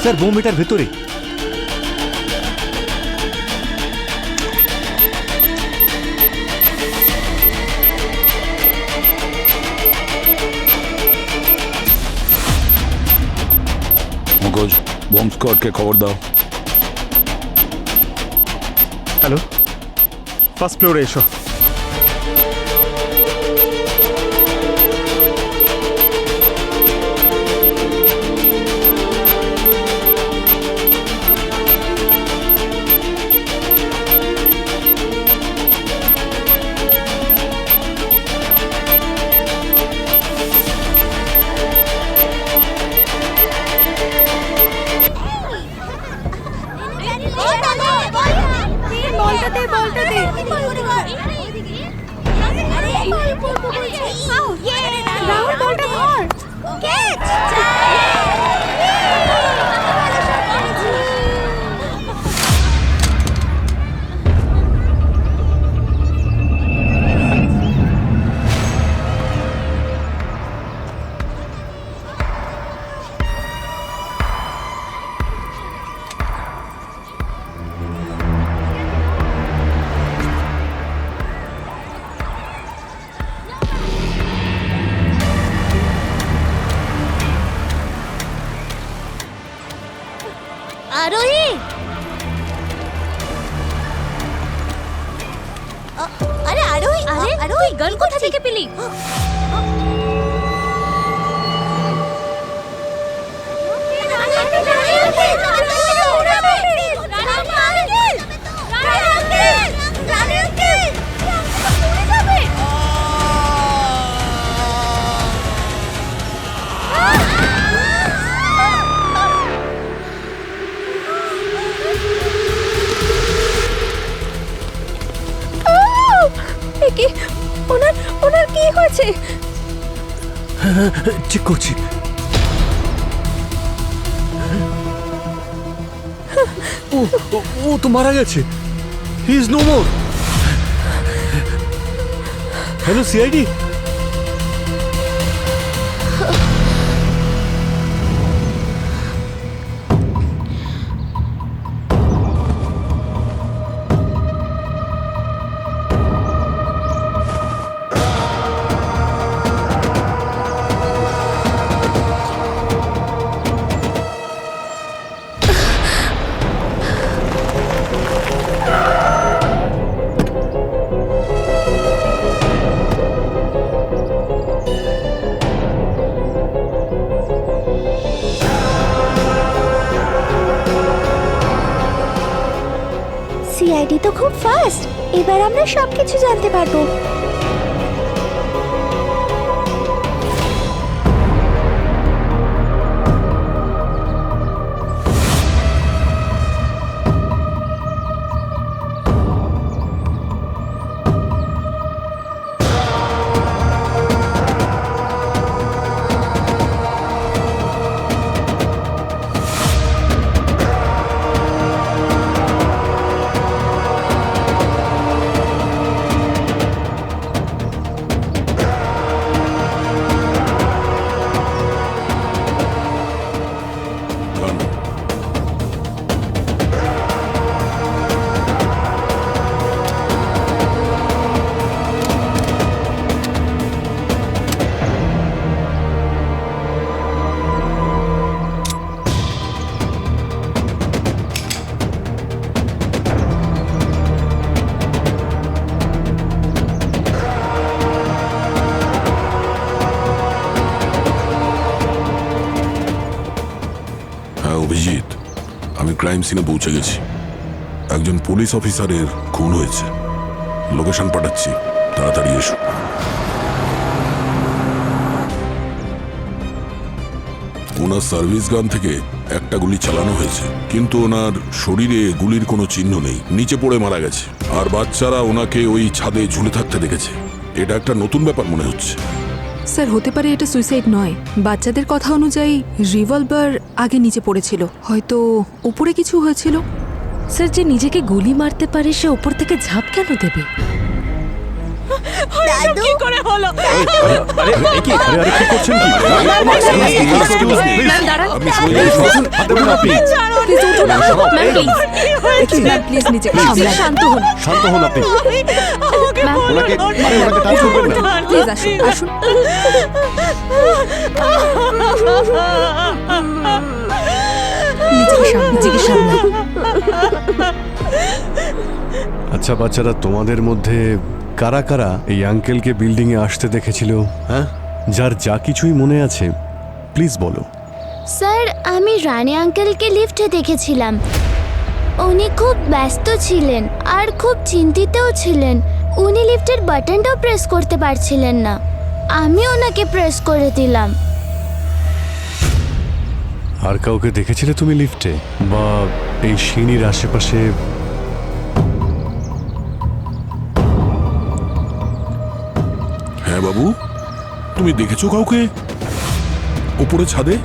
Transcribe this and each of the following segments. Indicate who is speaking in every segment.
Speaker 1: Sir bomb এটার ভেতরে।
Speaker 2: মগজ, বম্ব স্কোয়াডকে খবর দাও।
Speaker 1: হ্যালো, ফার্স্ট ফ্লোরে এসো।
Speaker 3: আরোহী, আরে আরোহী, আরোহী গান কোথা থেকে পেলি? ওনার কি হয়েছে?
Speaker 1: চেক করছি। ও তো মারা গেছে। He is no more. Hello CID.
Speaker 3: CID তো খুব ফাস্ট, এবার আমরা সবকিছু জানতে পারবো।
Speaker 2: অভিজিৎ, আমি ক্রাইম সিনে পৌঁছে গেছি। একজন পুলিশ অফিসারের খুন হয়েছে। লোকেশন পাঠাচ্ছি, তাড়াতাড়ি এসো। ওনার সার্ভিস গান থেকে একটা গুলি চালানো হয়েছে, কিন্তু ওনার শরীরে গুলির কোনো চিহ্ন নেই। নিচে পড়ে মারা গেছে, আর বাচ্চারা ওনাকে ওই ছাদে ঝুলে থাকতে দেখেছে। এটা একটা নতুন ব্যাপার মনে হচ্ছে।
Speaker 4: স্যার, হতে পারে এটা সুইসাইড নয়। বাচ্চাদের কথা অনুযায়ী রিভলভার আগে নিচে পড়েছিল, হয়তো উপরে কিছু হয়েছিল।
Speaker 5: স্যার, যে নিজেকে গুলি মারতে পারে সে ওপর থেকে ঝাঁপ কেন দেবে?
Speaker 3: দাদু
Speaker 5: কি করে হলো?
Speaker 1: আরে কি করছেন কি
Speaker 2: Excuse me.
Speaker 4: ম্যাম দাঁড়ান
Speaker 2: আপনি সরে যান।
Speaker 1: হাত দেবেন আপনি
Speaker 4: প্লিজ উঠুন ম্যাম প্লিজ ম্যাম প্লিজ নিজেকে সামলান শান্ত হন
Speaker 1: শান্ত হন আপনি
Speaker 4: ম্যাম
Speaker 1: ওনাকে টাচ করবেন না
Speaker 4: প্লিজ আসুন আসুন নিজেকে সামলান
Speaker 6: আচ্ছা বাচ্চারা, তোমাদের মধ্যে কারা কারা এই আঙ্কেলকে বিল্ডিং এ আসতে দেখেছিল? হ্যাঁ, যার যা কিছুই মনে আছে প্লিজ বলো।
Speaker 3: স্যার, আমি রানী আঙ্কেলকে লিফটে দেখেছিলাম। উনি খুব ব্যস্ত ছিলেন আর খুব চিন্তিতও ছিলেন। উনি লিফটের বাটনটাও প্রেস করতে পারছিলেন না। আমি ওনাকে প্রেস করে দিলাম।
Speaker 6: আর কাউকে দেখেছিলে তুমি লিফটে বা এই সিঁড়ির আশেপাশে?
Speaker 2: হ্যাঁ বাবু, তুমি দেখেছো কাউকে উপরে ছাদে?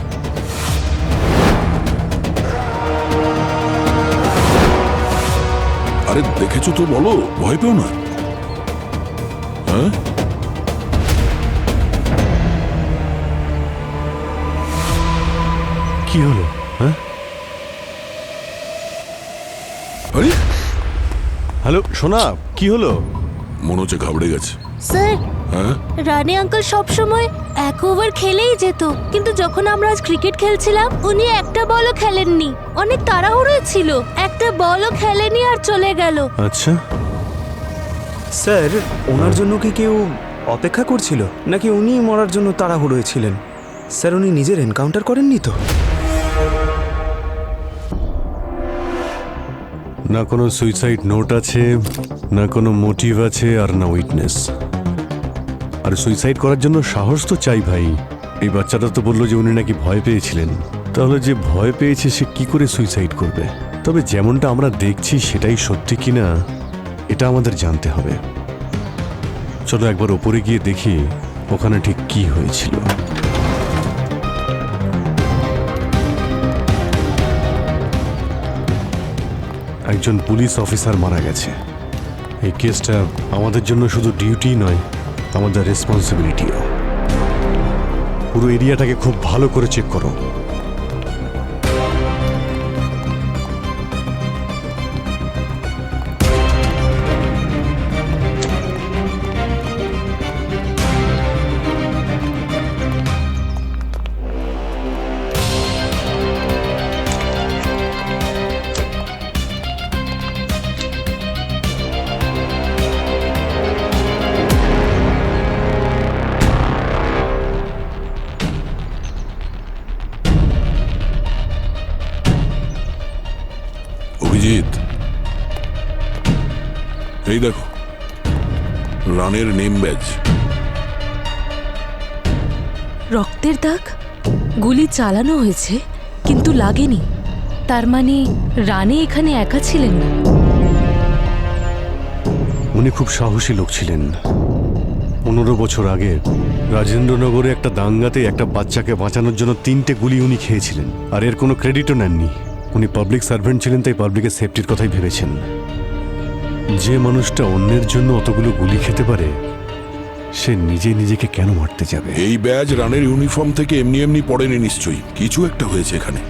Speaker 2: আরে দেখেছো তো বলো, ভয় পেও না। হ্যাঁ,
Speaker 6: কি হলো? হ্যাঁ,
Speaker 2: আরে
Speaker 6: হ্যালো সোনা, কি হলো?
Speaker 2: মনে হচ্ছে ঘাবড়ে গেছে।
Speaker 3: স্যার,
Speaker 2: হ্যাঁ,
Speaker 3: রানী আঙ্কেল সবসময় এক ওভার খেলেই যেত, কিন্তু যখন আমরা আজ ক্রিকেট খেলছিলাম উনি একটা বলও খেলেননি। অনেক তাড়াহুড়ো ছিল, একটা বলও খেলেনি আর চলে গেল।
Speaker 6: আচ্ছা,
Speaker 1: স্যার, ওনার জন্য কি কেউ অপেক্ষা করছিল নাকি উনি মরার জন্য তাড়াহুড়ো ছিলেন? স্যার, উনি নিজের এনকাউন্টার করেননি তো?
Speaker 6: না কোনো সুইসাইড নোট আছে, না কোনো মোটিভ আছে, আর না উইটনেস। আর সুইসাইড করার জন্য সাহস তো চাই ভাই। এই বাচ্চাটা তো বললো যে উনি নাকি ভয় পেয়েছিলেন। তাহলে যে ভয় পেয়েছে সে কি করে সুইসাইড করবে? তবে যেমনটা আমরা দেখছি সেটাই সত্যি কিনা এটা আমাদের জানতে হবে। চলো একবার ওপরে গিয়ে দেখি ওখানে ঠিক কি হয়েছিল। একজন পুলিশ অফিসার মারা গেছে। এই কেসটা আমাদের জন্য শুধু ডিউটি নয়, আমাদের রেসপন্সিবিলিটিও। পুরো এরিয়াটাকে খুব ভালো করে চেক করো।
Speaker 2: অভিজিৎ, এই দেখো রানের নেম ব্যাজ।
Speaker 5: রক্তের দাগ, গুলি চালানো হয়েছে কিন্তু লাগেনি। তার মানে রানী এখানে একা ছিলেন না।
Speaker 6: উনি খুব সাহসী লোক ছিলেন। 15 বছর আগে রাজেন্দ্রনগরে একটা দাঙ্গাতে একটা বাচ্চাকে বাঁচানোর জন্য 3টে গুলি উনি খেয়েছিলেন, আর এর কোনো ক্রেডিটও নেননি। উনি পাবলিক সার্ভেন্ট ছিলেন, তাই পাবলিকের সেফটির কথাই ভেবেছেন। যে মানুষটা অন্যের জন্য অতগুলো গুলি খেতে পারে সে নিজে নিজেকে কেন মারতে যাবে?
Speaker 2: এই ব্যাজ রানের ইউনিফর্ম থেকে এমনি এমনি পড়েনি নিশ্চয়ই। কিছু একটা হয়েছে এখানে,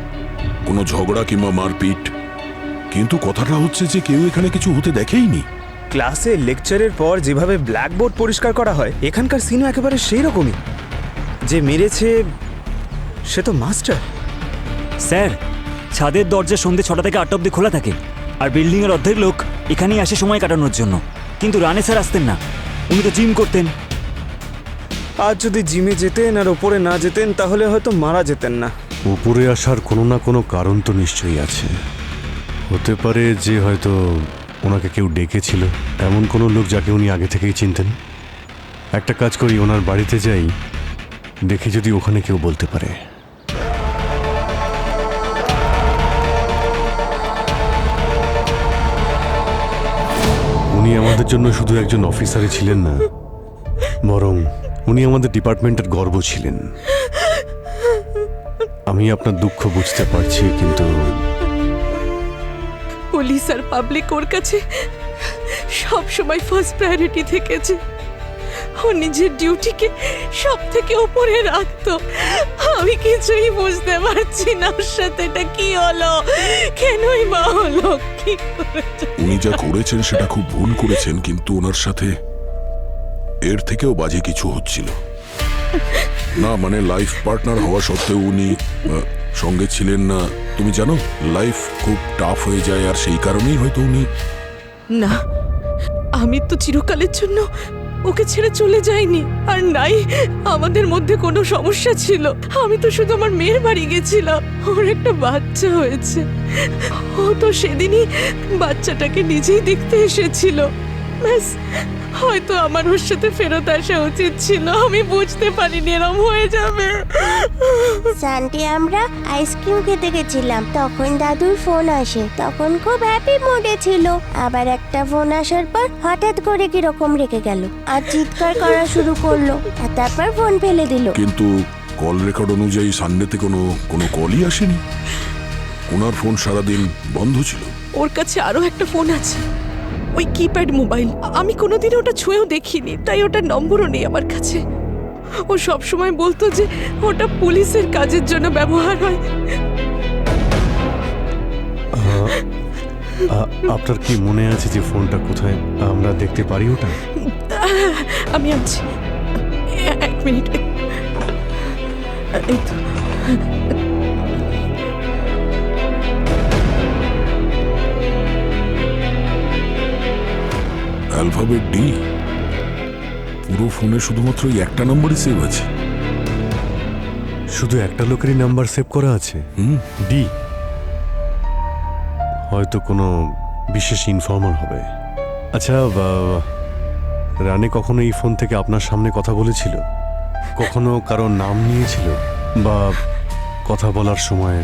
Speaker 2: কোনো ঝগড়া কিংবা মারপিট। কিন্তু কথাটা হচ্ছে যে কেউ এখানে কিছু হতে দেখেইনি।
Speaker 1: ক্লাসে লেকচারের পর যেভাবে ব্ল্যাকবোর্ড পরিষ্কার করা হয়, এখানকার সিনও একেবারে সেই রকমই। যে মেরেছে সে তো মাস্টার।
Speaker 7: স্যার, ছাদের দরজা সন্ধ্যে 6টা থেকে 8টা অবধি খোলা থাকে, আর বিল্ডিংয়ের অর্ধেক লোক এখানেই আসে সময় কাটানোর জন্য। কিন্তু রানে স্যার আসতেন না, উনি তো জিম করতেন।
Speaker 1: আজ যদি জিমে যেতেন আর ওপরে না যেতেন তাহলে হয়তো মারা যেতেন না।
Speaker 6: উপরে আসার কোনো না কোনো কারণ তো নিশ্চয়ই আছে। হতে পারে যে হয়তো ওনাকে কেউ ডেকেছিল, এমন কোনো লোক যাকে উনি আগে থেকেই চিনতেন। একটা কাজ করি, ওনার বাড়িতে যাই, দেখি যদি ওখানে কেউ বলতে পারে। উনি আমাদের জন্য শুধু একজন অফিসারই ছিলেন না, বরং উনি আমাদের ডিপার্টমেন্টের গর্ব ছিলেন। আমি আপনার দুঃখ বুঝতে পারছি, কিন্তু
Speaker 5: পুলিশ আর পাবলিক ওর কাছে সব সময় ফার্স্ট প্রায়োরিটি থেকেছে। ও নিজের ডিউটিকে সব থেকে উপরে রাখতো। আমি কিছুই বুঝতে পারছি না ওর সাথে এটা কি হলো, কেনই বা হলো, কি করেছে।
Speaker 2: উনি যা করেছেন সেটা খুব ভুল করেছেন, কিন্তু ওনার সাথে এর থেকেও বাজে কিছু হচ্ছিল। না মানে লাইফ পার্টনার হওয়া সত্ত্বেও উনি সঙ্গে ছিলেন না। তুমি জানো লাইফ খুব টাফ হয়ে যায়, আর সেই কারণেই হয়তো উনি।
Speaker 5: না, আমি তো চিরকালের জন্য ওকে ছেড়ে চলে যাইনি, আর নাই আমাদের মধ্যে কোনো সমস্যা ছিল। আমি তো শুধু আমার মেয়ের বাড়ি গেছিলাম, ওর একটা বাচ্চা হয়েছে। ও তো সেদিনই বাচ্চাটাকে নিজেই দেখতে এসেছিল। ব্যাস, হয়তো আমার ওর সাথে ফেরত আসা উচিত ছিল, আমি বুঝতে পারিনি এরম হয়ে যাবে।
Speaker 3: সানডে আমরা আইসক্রিম খেতে গেছিলাম, তখন দাদুর ফোন আসে। তখন খুব হ্যাপি মুডে ছিল, আবার একটা ফোন আসার পর হঠাৎ করে কিরকম রেখে গেল আর চিৎকার করা শুরু করলো, আর তারপর ফোন ফেলে দিল।
Speaker 2: কিন্তু কল রেকর্ড অনুযায়ী সানডেতে কোনো কলই আসেনি। ওনার ফোন সারাদিন বন্ধ ছিল।
Speaker 5: ওর কাছে আরো একটা ফোন আছে, ওই কিপ্যাড মোবাইল। আমি কোনোদিনও ওটা ছুঁয়েও দেখিনি, তাই ওটার নম্বরও নেই আমার কাছে। ও সব সময় বলতো যে ওটা পুলিশের কাজের জন্য ব্যবহার হয়।
Speaker 6: আপনার কি মনে আছে যে ফোনটা কোথায় আমরা দেখতে পারি ওটা?
Speaker 5: আমি আছি, এক মিনিট। এই তো।
Speaker 2: Alphabet D. পুরো ফোনে শুধুমাত্র এই একটা নম্বরই সেভ আছে।
Speaker 6: শুধু একটা লোকেরই নাম্বার সেভ করা আছে, ডি। হয়তো কোনো বিশেষ ইনফর্মাল হবে। আচ্ছা, রানে কখনো এই ফোন থেকে আপনার সামনে কথা বলেছিল? কখনো কারো নাম নিয়েছিল? বা কথা বলার সময়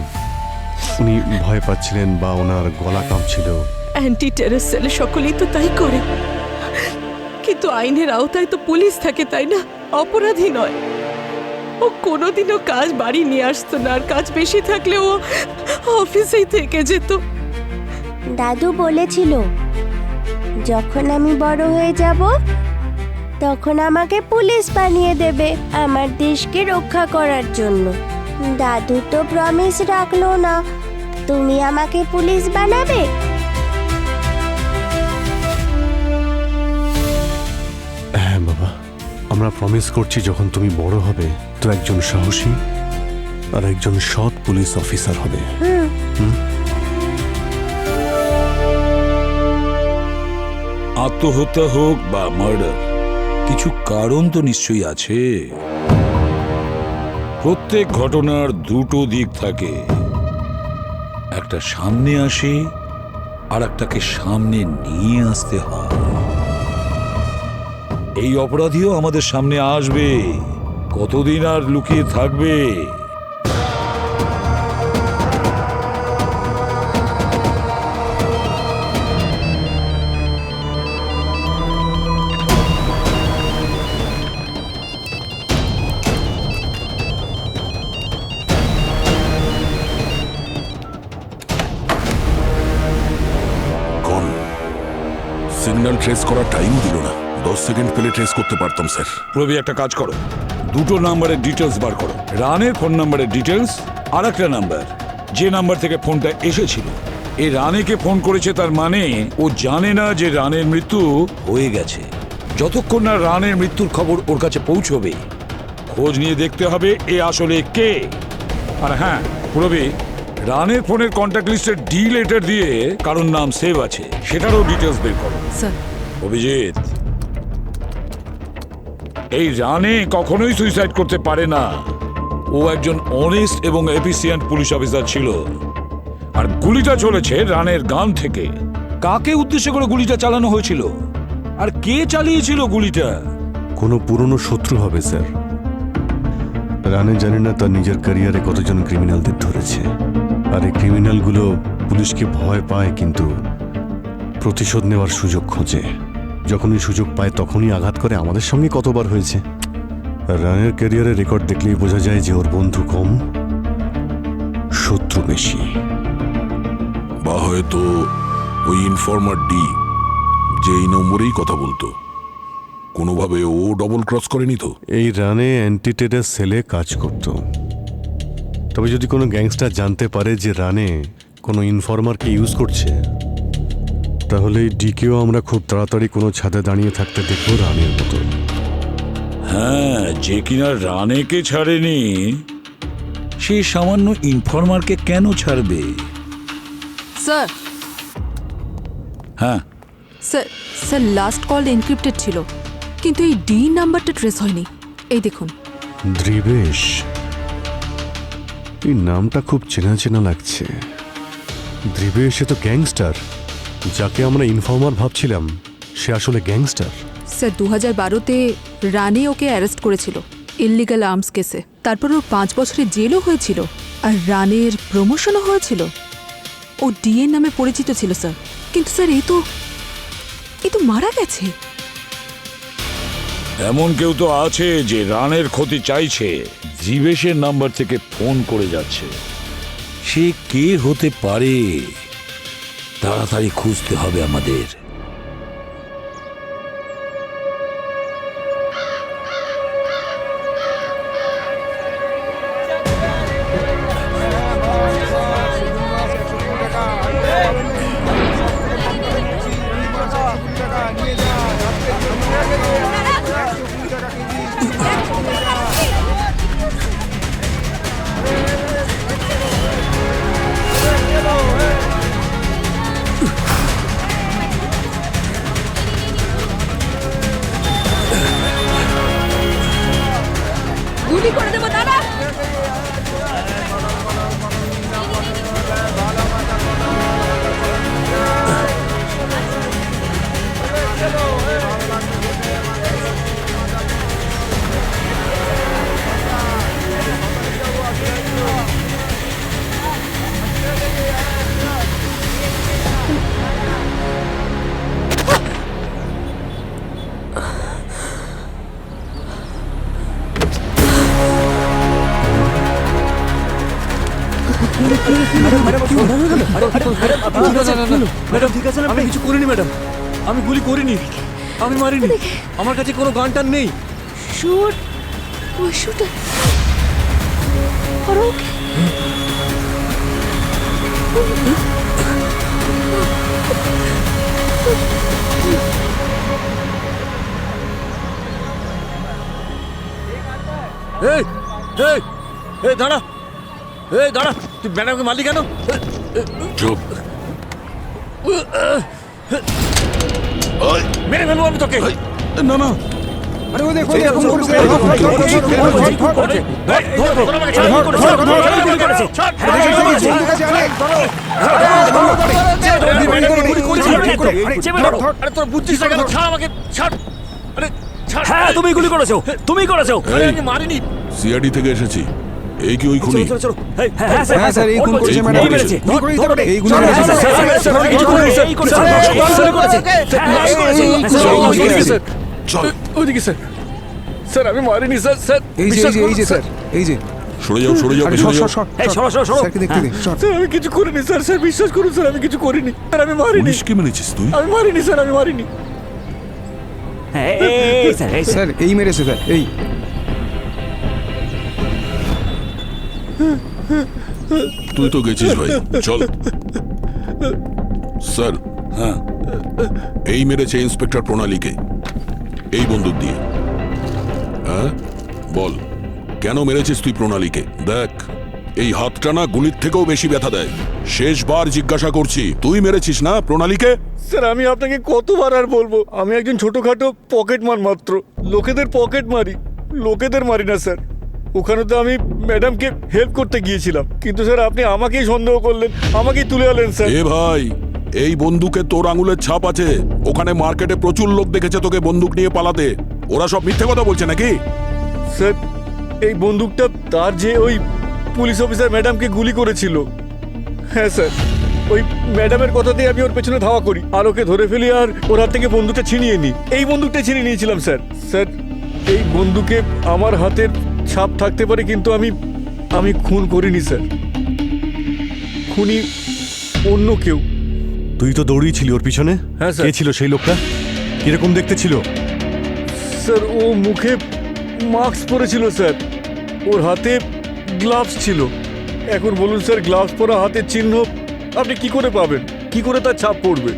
Speaker 6: উনি ভয় পাচ্ছিলেন বা ওনার গলা কাঁপছিল?
Speaker 5: অ্যান্টি টেরর সেলে সকলেই তো তাই করে, কিন্তু আইনের আওতায় তো পুলিশ থাকে, তাই না? অপরাধী নয়। ও কোনোদিনও কাজ বাড়ি নিয়ে আসতো না, আর কাজ বেশি থাকলে ও অফিসেই থেকে যেত।
Speaker 3: দাদু বলেছিল যখন আমি বড় হয়ে যাব তখন আমাকে পুলিশ বানিয়ে দেবে আমার দেশকে রক্ষা করার জন্য। দাদু তো প্রমিস রাখলো না। তুমি আমাকে পুলিশ বানাবে?
Speaker 6: হ্যাঁ বাবা, আমরা প্রমিস করছি যখন তুমি বড় হবে তো একজন সাহসী আর একজন সৎ পুলিশ অফিসার হবে।
Speaker 8: আত্মহত্যা হোক বা মার্ডার, কিছু কারণ তো নিশ্চয়ই আছে। প্রত্যেক ঘটনার দুটো দিক থাকে, একটা সামনে আসে আর একটাকে সামনে নিয়ে আসতে হয়। এই অপরাধীও আমাদের সামনে আসবে, কতদিন আর লুকিয়ে থাকবে?
Speaker 2: সিগন্যাল ট্রেস করার টাইম দিল না। 10 সেকেন্ড পেলে ট্রেস করতে পারতাম স্যার।
Speaker 8: প্রবি, একটা কাজ করো, দুটো নাম্বারের ডিটেলস বার করো। রানের ফোন নাম্বারের ডিটেলস আর একটা নাম্বার, যে নাম্বার থেকে ফোনটা এসেছিল। এই রানেকে ফোন করেছে, তার মানে ও জানে না যে রানের মৃত্যু হয়ে গেছে। যতক্ষণ না রানের মৃত্যুর খবর ওর কাছে পৌঁছবে, খোঁজ নিয়ে দেখতে হবে এ আসলে কে। আর হ্যাঁ প্রবি, রানের ফোনের কন্ট্যাক্ট লিস্টের ডি লেটার দিয়ে কারোর নাম সেভ আছে, সেটারও ডিটেলস বের করো।
Speaker 4: স্যার,
Speaker 8: অভিজিৎ, এই রানে কখনোই সুইসাইড করতে পারে না। ও একজন অনেস্ট এবং এফিসিয়েন্ট পুলিশ অফিসার ছিল। আর গুলিটা চলেছে রানের গান থেকে। কাকে উদ্দেশ্য করে গুলিটা চালানো হয়েছিল আর কে চালিয়েছিল গুলিটা?
Speaker 6: কোনো পুরনো শত্রু হবে স্যার। রানে জানে না তার নিজের ক্যারিয়ারে কতজন ক্রিমিনালদের ধরেছে, আর এই ক্রিমিনালগুলো পুলিশকে ভয় পায় কিন্তু প্রতিশোধ নেওয়ার সুযোগ খোঁজে। যখনই সুযোগ পায় তখনই আঘাত করে। আমাদের সঙ্গে কতবার হয়েছে। রানের ক্যারিয়ারের রেকর্ড দেখলেই বোঝা যায় যে ওর বন্ধু কম, শত্রু বেশি।
Speaker 2: বা হয়তো ওই ইনফর্মার ডি যে এই নম্বরেই কথা বলতো, কোনোভাবে ও ডবল ক্রস করেনি তো?
Speaker 6: এই রানে অ্যান্টিটেরাস সেলে কাজ করত। তবে যদি কোনো গ্যাংস্টার জানতে পারে যে রানে কোনো ইনফরমারকে ইউজ করছে, তাহলে এই ডিকেও আমরা খুব তাড়াতাড়ি কোনো ছাদে দাঁড়িয়ে থাকতে দেখবো রানের মতো।
Speaker 8: হ্যাঁ, যে কিনা রানেকে ছাড়েনি সেই সামান্য ইনফরমারকে কেন ছাড়বে?
Speaker 4: স্যার
Speaker 8: হ্যাঁ,
Speaker 4: sir sir last call encrypted ছিল, কিন্তু এই ডি নাম্বারটা ট্রেস হয়নি। এই দেখুন।
Speaker 6: দ্রিবেশ, এই নামটা খুব চেনা চেনা লাগছে। দ্রিবেশ এ তো গ্যাংস্টার। যাকে আমরা ইনফর্মার ভাবছিলাম সে আসলে গ্যাংস্টার।
Speaker 4: স্যার 2012-তে রানে ওকে অ্যারেস্ট করেছিল ইললিগাল আর্মস কেসে। তারপর ওর 5 বছরের জেলও হয়েছিল, আর রানের প্রমোশনও হয়েছিল। ও ডিএন নামে পরিচিত ছিল স্যার। কিন্তু স্যার এ তো মারা গেছে।
Speaker 8: এমন কেউ তো আছে যে রানের ক্ষতি চাইছে, জীবেশের নাম্বার থেকে ফোন করে যাচ্ছে। সে কে হতে পারে? তাড়াতাড়ি খুঁজতে হবে আমাদের।
Speaker 5: গুলি করে দেবো দাদা।
Speaker 9: ম্যাডাম ঠিক আছে না? আমি কিছু করিনি ম্যাডাম, আমি গুলি করিনি, আমি মারিনি, আমার কাছে কোনো গান টান নেই।
Speaker 5: শুট, ওই শুটার। আর ওকে
Speaker 9: এই এই এই দাঁড়া, এই দাঁড়া, তুই ম্যাডামকে মারলি কেন?
Speaker 2: চুপ।
Speaker 9: মেরে ফেলবো আমি তোকে।
Speaker 2: না না,
Speaker 1: আরে ও দেখো
Speaker 9: আরে তোর বুঝছিস না কেন? ছাড় আমাকে, ছাড়। আরে ছাড়।
Speaker 7: হ্যাঁ, তুমি গুলি করেছো, তুমি করেছো।
Speaker 9: আরে আমি মারিনি।
Speaker 2: সিআইডি থেকে এসেছি। এই কি ওই খুনি?
Speaker 7: চলো চলো। হ্যাঁ স্যার, এই খুন করেছে
Speaker 2: এই
Speaker 7: ম্যাডাম।
Speaker 2: খুন
Speaker 7: মেরেছে।
Speaker 2: খুন
Speaker 1: করে দিতে পারে এই গুলো
Speaker 7: স্যার, কিছু করেছে, এই করেছে, এই করেছে। হ্যাঁ, এই করেছে।
Speaker 2: চল।
Speaker 9: ওইদিকে স্যার। স্যার আমি মারিনি স্যার। স্যার
Speaker 1: এই যে স্যার, এই যে
Speaker 2: সরে যাও, সরে যাও,
Speaker 1: আরে
Speaker 2: পেছনে যাও।
Speaker 7: এই সরো সরো সরো।
Speaker 1: স্যারকে দেখতে দে।
Speaker 9: স্যার আমি কিছু করিনি স্যার। স্যার বিশ্বাস করুন স্যার, আমি কিছু করিনি স্যার। আমি মারিনি,
Speaker 2: পুলিশকে মেরেছিস তুই?
Speaker 9: আমি মারিনি স্যার, আমি মারিনি।
Speaker 7: হ্যাঁ, এই স্যার, এই স্যার।
Speaker 1: স্যার এই মেরেছে স্যার, এই
Speaker 2: তুই তো গেছিস ভাই, চল। স্যার,
Speaker 8: হ্যাঁ,
Speaker 2: এই মেরেছে ইন্সপেক্টর প্রণালীকে এই বন্দুক দিয়ে। হ্যাঁ বল, কেন মেরেছিস তুই প্রণালীকে? দেখ, এই হাতটা না গুলির থেকেও বেশি ব্যথা দেয়। শেষবার জিজ্ঞাসা করছি, তুই মেরেছিস না প্রণালীকে?
Speaker 9: স্যার আমি আপনাকে কতবার আর বলবো, আমি একজন ছোটখাটো পকেট মার মাত্র। লোকেদের পকেট মারি, লোকেদের মারি না স্যার। ওখানে তো আমি ম্যাডামকে হেল্প করতে গিয়েছিলাম, কিন্তু স্যার আপনি আমাকেই সন্দেহ করলেন, আমাকেই তুলে আনলেন স্যার।
Speaker 2: এ ভাই, এই বন্দুকে তোর আঙুলের ছাপ আছে। ওখানে মার্কেটে প্রচুর লোক দেখেছে তোকে বন্দুক নিয়ে পালাতে। ওরা সব মিথ্যে কথা বলছে নাকি?
Speaker 9: স্যার এই বন্দুকটা তার যে ওই পুলিশ অফিসার ম্যাডামকে গুলি করেছিল। হ্যাঁ স্যার, ওই ম্যাডামের কথাতেই আমি ওর পেছনে ধাওয়া করি আর ওকে ধরে ফেলি, আর ওর হাত থেকে বন্দুকটা ছিনিয়ে নিই। এই বন্দুকটা ছিনিয়ে নিয়েছিলাম স্যার। স্যার এই বন্দুকে আমার হাতের ছাপ থাকতে পারে, কিন্তু আমি খুন করিনি স্যার। খুনি অন্য কেউ।
Speaker 6: তুই তো দৌড়িয়েছিলি ওর পিছনে।
Speaker 9: হ্যাঁ, স্যার।
Speaker 6: কে ছিল সেই লোকটা? কিরকম দেখতে ছিল?
Speaker 9: স্যার ও মুখে মাস্ক পরেছিল স্যার, ওর হাতে গ্লাভস ছিল। এখন বলুন স্যার, গ্লাভস পরা হাতের চিহ্ন আপনি কি করে পাবেন? কি করে তার ছাপ পড়বে?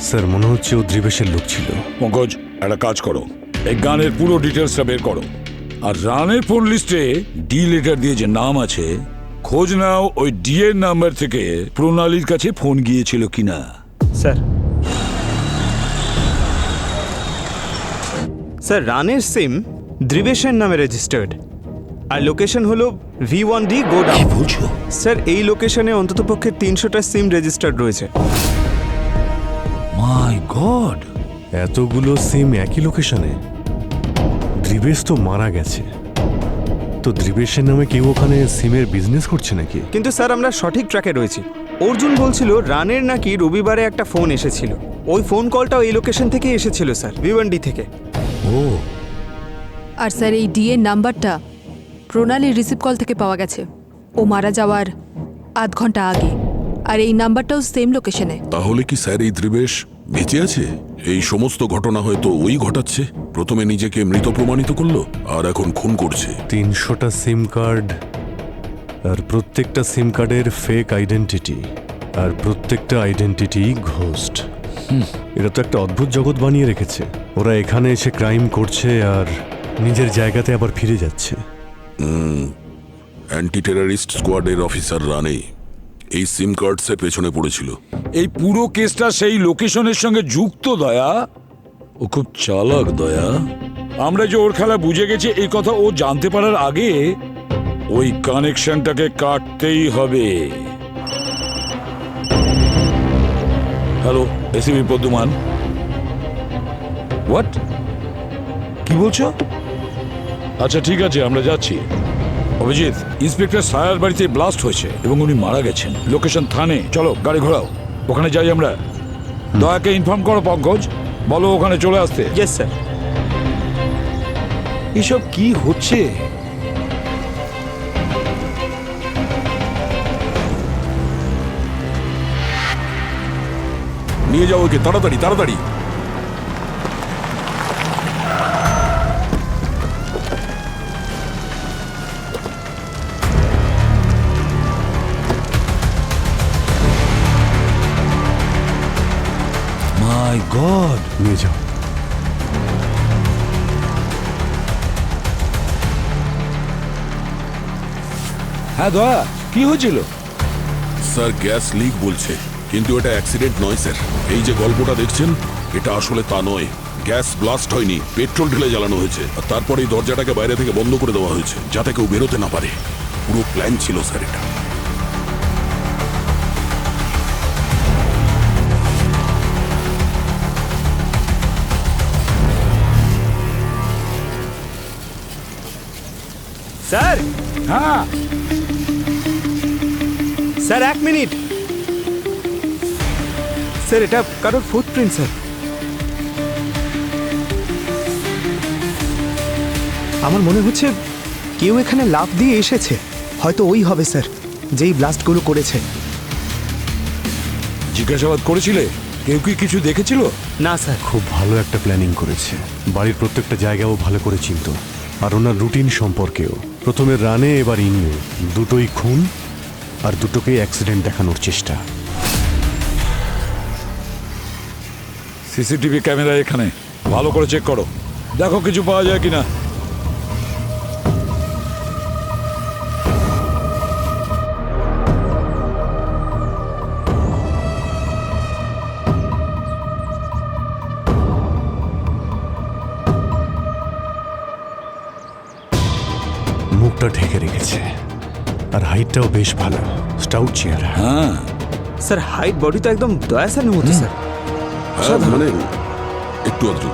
Speaker 6: স্যার মনে হচ্ছে ও দ্রিবেশের লোক ছিল।
Speaker 8: পঙ্কজ, একটা কাজ করো, এই গানের পুরো ডিটেলসটা বের করো, আর রানের ফোন লিস্টে ডি লেটার দিয়ে যে নাম আছে খোঁজ নাও ওই ডি এর নাম্বার থেকে প্রণালীর কাছে ফোন গিয়েছিল কিনা।
Speaker 1: স্যার স্যার রানের সিম দ্রিবেশের নামে রেজিস্টার্ড, আর লোকেশন হলো V1D গোডাউন।
Speaker 8: বলছো?
Speaker 1: স্যার এই লোকেশনে অন্ততপক্ষে 300টা সিম রেজিস্টার্ড রয়েছে।
Speaker 8: মাই গড!
Speaker 6: এতগুলো সিম একই লোকেশনে? দ্রিবেশ তো মারা গেছে, তো দ্রিবেশের নামে কেউ ওখানে সিমের বিজনেস করছে নাকি?
Speaker 1: কিন্তু স্যার আমরা সঠিক ট্র্যাকে রয়েছি। অর্জুন বলছিল রানের নাকি রবিবারে একটা ফোন এসেছিল, ওই ফোন কলটাও এই লোকেশন থেকে এসেছিল স্যার, V1D থেকে।
Speaker 8: ও,
Speaker 4: আর স্যার এই ডিএর নাম্বারটা প্রণালীর রিসিভ কল থেকে পাওয়া গেছে ও মারা যাওয়ার আধ ঘন্টা আগে, আর এই নাম্বারটাও সেম লোকেশনে।
Speaker 2: তাহলে কি স্যার এই দ্রিবেশ বেঁচে আছে? এই সমস্ত ঘটনা হয়তো ওই ঘটাচ্ছে। প্রথমে নিজেকে মৃত প্রমাণিত করলো, আর এখন খুন করছে।
Speaker 6: 300টা সিম কার্ড, আর প্রত্যেকটা সিম কার্ডের ফেক আইডেন্টিটি, আর প্রত্যেকটা আইডেন্টিটি ঘোস্ট। এটা তো একটা অদ্ভুত জগৎ বানিয়ে রেখেছে। ওরা এখানে এসে ক্রাইম করছে আর নিজের জায়গাতে আবার ফিরে যাচ্ছে।
Speaker 2: অ্যান্টি টেররিস্ট স্কোয়াডের অফিসার রানে এই সিম কার্ডসের পেছনে পড়েছিল।
Speaker 8: এই পুরো কেসটা সেই লোকেশনের সঙ্গে যুক্ত। দয়া, ও খুব চালাক দয়া। আমরা যে ওর খেলা বুঝে গেছি এই কথা ও জানতে পারার আগে ওই কানেকশনটাকে কাটতেই হবে। Hello, ACP পদ্মমান। হোয়াট? কি বলছো? আচ্ছা ঠিক আছে, আমরা যাচ্ছি। অভিজিৎ, ইন্সপেক্টর সায়ার বাড়িতে ব্লাস্ট হয়েছে এবং উনি মারা গেছেন। লোকেশন থানে। চলো গাড়ি ঘোরাও, ওখানে যাই আমরা। দয়াকে ইনফর্ম করো পঙ্কজ, বলো ওখানে চলে আসতে।
Speaker 1: Yes sir.
Speaker 8: এসব কি হচ্ছে?
Speaker 2: নিয়ে যাও ওকে, তাড়াতাড়ি তাড়াতাড়ি।
Speaker 8: মাই গড!
Speaker 6: নিয়ে যাও।
Speaker 8: হ্যাঁ দয়া, কি হয়েছিল?
Speaker 2: স্যার গ্যাস লিক বলছে, কিন্তু এটা অ্যাক্সিডেন্ট নয় স্যার। এই যে গল্পটা দেখছেন, এটা আসলে তা নয়। গ্যাস ব্লাস্ট হয়নি, পেট্রোল ঢেলে জ্বালানো হয়েছে, আর তারপরে এই দরজাটাকে বাইরে থেকে বন্ধ করে দেওয়া হয়েছে যাতে কেউ বেরোতে না পারে। পুরো প্ল্যান ছিল স্যার এটা।
Speaker 1: স্যার
Speaker 8: হ্যাঁ,
Speaker 1: স্যার 1 মিনিট। স্যার এটা কারোর ফুটপ্রিন্ট স্যার। আমার মনে হচ্ছে কেউ এখানে লাফ দিয়ে এসেছে, হয়তো ওই হবে স্যার যেই ব্লাস্টগুলো করেছে।
Speaker 8: জিজ্ঞাসাবাদ করেছিলে? কেউ কি কিছু দেখেছিল?
Speaker 1: না স্যার।
Speaker 6: খুব ভালো একটা প্ল্যানিং করেছে। বাড়ির প্রত্যেকটা জায়গাও ভালো করে চিনত, আর ওনার রুটিন সম্পর্কেও। প্রথমে রানে, এবার ইনিও। দুটোই খুন, আর দুটোকেই অ্যাক্সিডেন্ট দেখানোর চেষ্টা।
Speaker 8: সিসিটিভি ক্যামেরা এখানে, ভালো করে চেক করো, দেখো কিছু পাওয়া যায় কিনা।
Speaker 6: মুখটা ঢেকে রেখেছে, আর হাইটটাও বেশ ভালো, স্টাউট চেহারা।
Speaker 8: হ্যাঁ,
Speaker 1: স্যার হাইট বডি তো একদম দয়া স্যার মতো স্যার।
Speaker 2: হ্যাঁ, মানে একটু আধটু।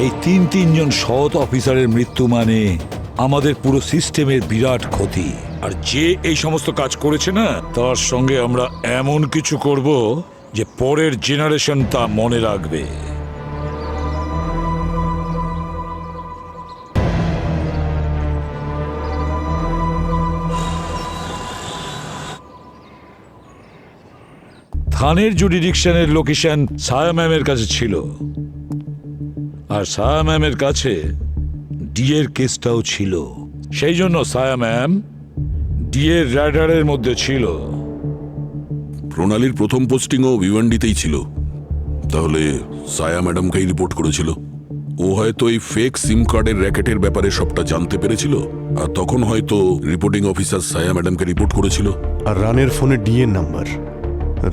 Speaker 8: এই তিনজন সৎ অফিসারের মৃত্যু মানে আমাদের পুরো সিস্টেমের বিরাট ক্ষতি। আর যে এই সমস্ত কাজ করেছে না, তার সঙ্গে আমরা এমন কিছু করব যে পরের জেনারেশন তা মনে রাখবে। থানের জুডিডিকশনের লোকেশন ছায়া ম্যামের কাছে ছিল, আর সায়া ম্যামের কাছে ডিএর কেসটাও ছিল, সেই জন্য সায়া ম্যাম ডিএর র্যাডারের মধ্যে ছিল।
Speaker 2: প্রণালীর প্রথম পোস্টিংও ভিভান্ডিতেই ছিল, তাহলে সায়া ম্যাডামকেই রিপোর্ট করেছিল। ও হয়তো এই ফেক সিম কার্ডের র্যাকেটের ব্যাপারে সবটা জানতে পেরেছিল, আর তখন হয়তো রিপোর্টিং অফিসার সায়া ম্যাডামকে রিপোর্ট করেছিল।
Speaker 6: আর রানের ফোনে ডিএন নাম্বার।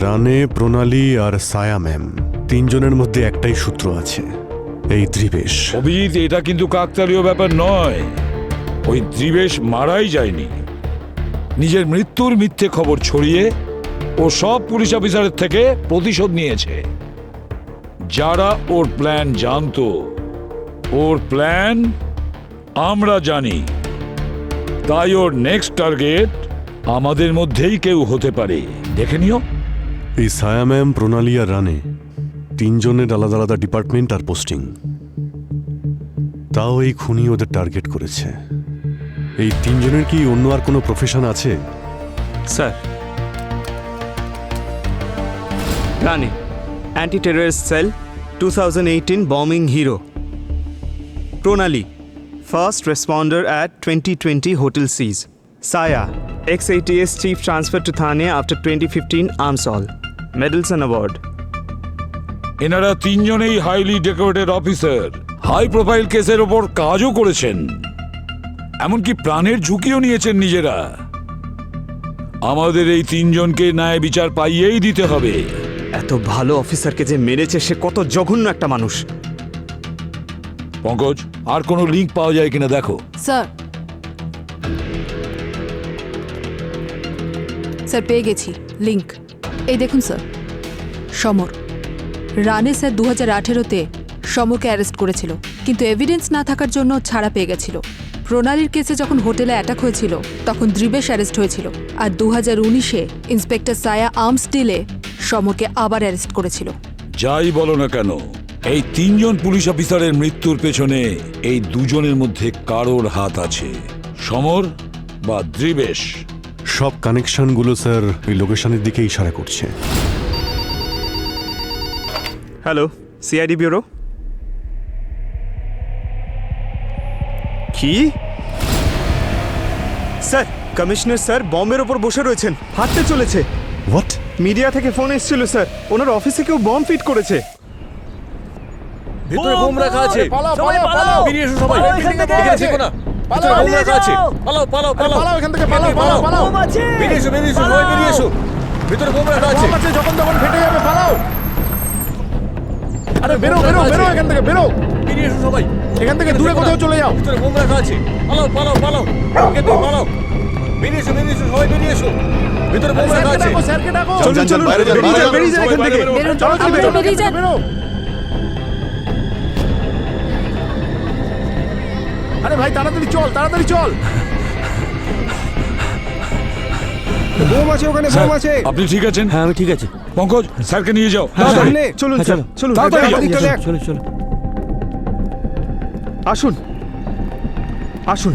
Speaker 6: রানে, প্রণালী আর সায়া ম্যাম তিনজনের মধ্যে একটাই সূত্র আছে, এই ত্রিবেশ।
Speaker 8: অভিজিৎ, এটা কিন্তু কাকতালীয় ব্যাপার নয়। ওই ত্রিবেশ মারাই যায়নি, নিজের মৃত্যুর মিথ্যে খবর ছড়িয়ে ও সব পুলিশ অফিসারের থেকে প্রতিশোধ নিয়েছে। যারা ওর প্ল্যান জানতো, ওর প্ল্যান আমরা জানি, তাই ওর নেক্সট টার্গেট আমাদের মধ্যেই কেউ হতে পারে। দেখে নিও।
Speaker 6: এই সায়া ম্যাম, প্রণালী আর রানে তিনজনের আলাদা আলাদা ডিপার্টমেন্ট আর পোস্টিং, তাও এই খুনি ওদের টার্গেট করেছে। এই তিনজনের কি অন্য আর কোনো প্রফেশন আছে?
Speaker 1: Sir, Rani, anti terrorist cell, 2018 bombing hero. Pronali, first responder at 2020 Hotel Seas. Saya, ex-ATS chief transferred to Thane after 2015 arms all. Medals and award.
Speaker 8: এনারা তিনজনেই highly decorated officer, high profile কেসের ওপর কাজও করেছেন, এমনকি প্রাণের ঝুঁকিও নিয়েছেন নিজেরা। আমাদের এই তিনজনকে ন্যায় বিচার পাইয়েই দিতে হবে।
Speaker 1: এত ভালো অফিসারকে যে মেরেছে সে কত জঘন্য একটা মানুষ।
Speaker 8: পঙ্কজ, আর কোনো লিঙ্ক পাওয়া যায় কিনা দেখো।
Speaker 4: স্যার, স্যার পেয়ে গেছি লিংক। এই দেখুন স্যার, সমর। রানে স্যার 2018-তে সমরকে অ্যারেস্ট করেছিল, কিন্তু এভিডেন্স না থাকার জন্য ছাড়া পেয়ে গেছিল। প্রণালীর কেসে যখন হোটেলে অ্যাটাক হয়েছিল তখন ত্রিবেশ অ্যারেস্ট হয়েছিল, আর 2019-এ ইন্সপেক্টর সায়া আর্মস ডিলে সমরকে আবার অ্যারেস্ট করেছিল।
Speaker 8: যাই বলো না কেন, এই তিনজন পুলিশ অফিসারের মৃত্যুর পেছনে এই দুজনের মধ্যে কারোর হাত আছে, সমর বা ত্রিবেশ।
Speaker 6: সব কানেকশনগুলো স্যার ওই লোকেশনের দিকে ইশারা করছে।
Speaker 1: Hello, CID bureau. কি স্যার? কমিশনার স্যার বম্বের ওপর বসে রয়েছেন, হাঁটতে চলেছে।
Speaker 6: হোয়াট?
Speaker 1: মিডিয়া থেকে ফোন এসেছিল স্যার, ওনার অফিসে কেউ বম্ব ফিট করেছে।
Speaker 9: ভিতরে বোম রাখা আছে, সবাই পালাও, বেরিয়ে এসো সবাই, এখানে থেকো না, ভিতরে বোম রাখা আছে, পালাও পালাও পালাও, পালাও এখান থেকে, পালাও পালাও পালাও, বেরিয়ে এসো সবাই, বেরিয়ে এসো, ভিতরে বোম রাখা আছে, যখন তখন ফেটে যাবে, পালাও। আরে বেরো বেরো বেরো এখান থেকে, বেরো, বেরিয়ে এসো সবাই, এখান থেকে দূরে কোথাও চলে যাও, ভিতরে বোম রাখা আছে, পালাও পালাও পালাও, পালাও, বেরিয়ে এসো সবাই, বেরিয়ে এসো, ভিতরে বোম রাখা আছে, স্যারকে ডাকো, চলুন চলুন, বেরিয়ে যান এখান থেকে, চলো চলো, বেরিয়ে যান, বেরো। আরে ভাই তাড়াতাড়ি চল, তাড়াতাড়ি চল, বোম আছে ওখানে, বোম আছে।
Speaker 8: আপনি ঠিক আছেন?
Speaker 9: হ্যাঁ আমি ঠিক আছে।
Speaker 8: পঙ্কজ, স্যারকে নিয়ে যাও।
Speaker 1: সামনে চলুন স্যার, চলুন
Speaker 8: তাড়াতাড়ি যাও।
Speaker 9: চলো চলো,
Speaker 1: আসুন আসুন।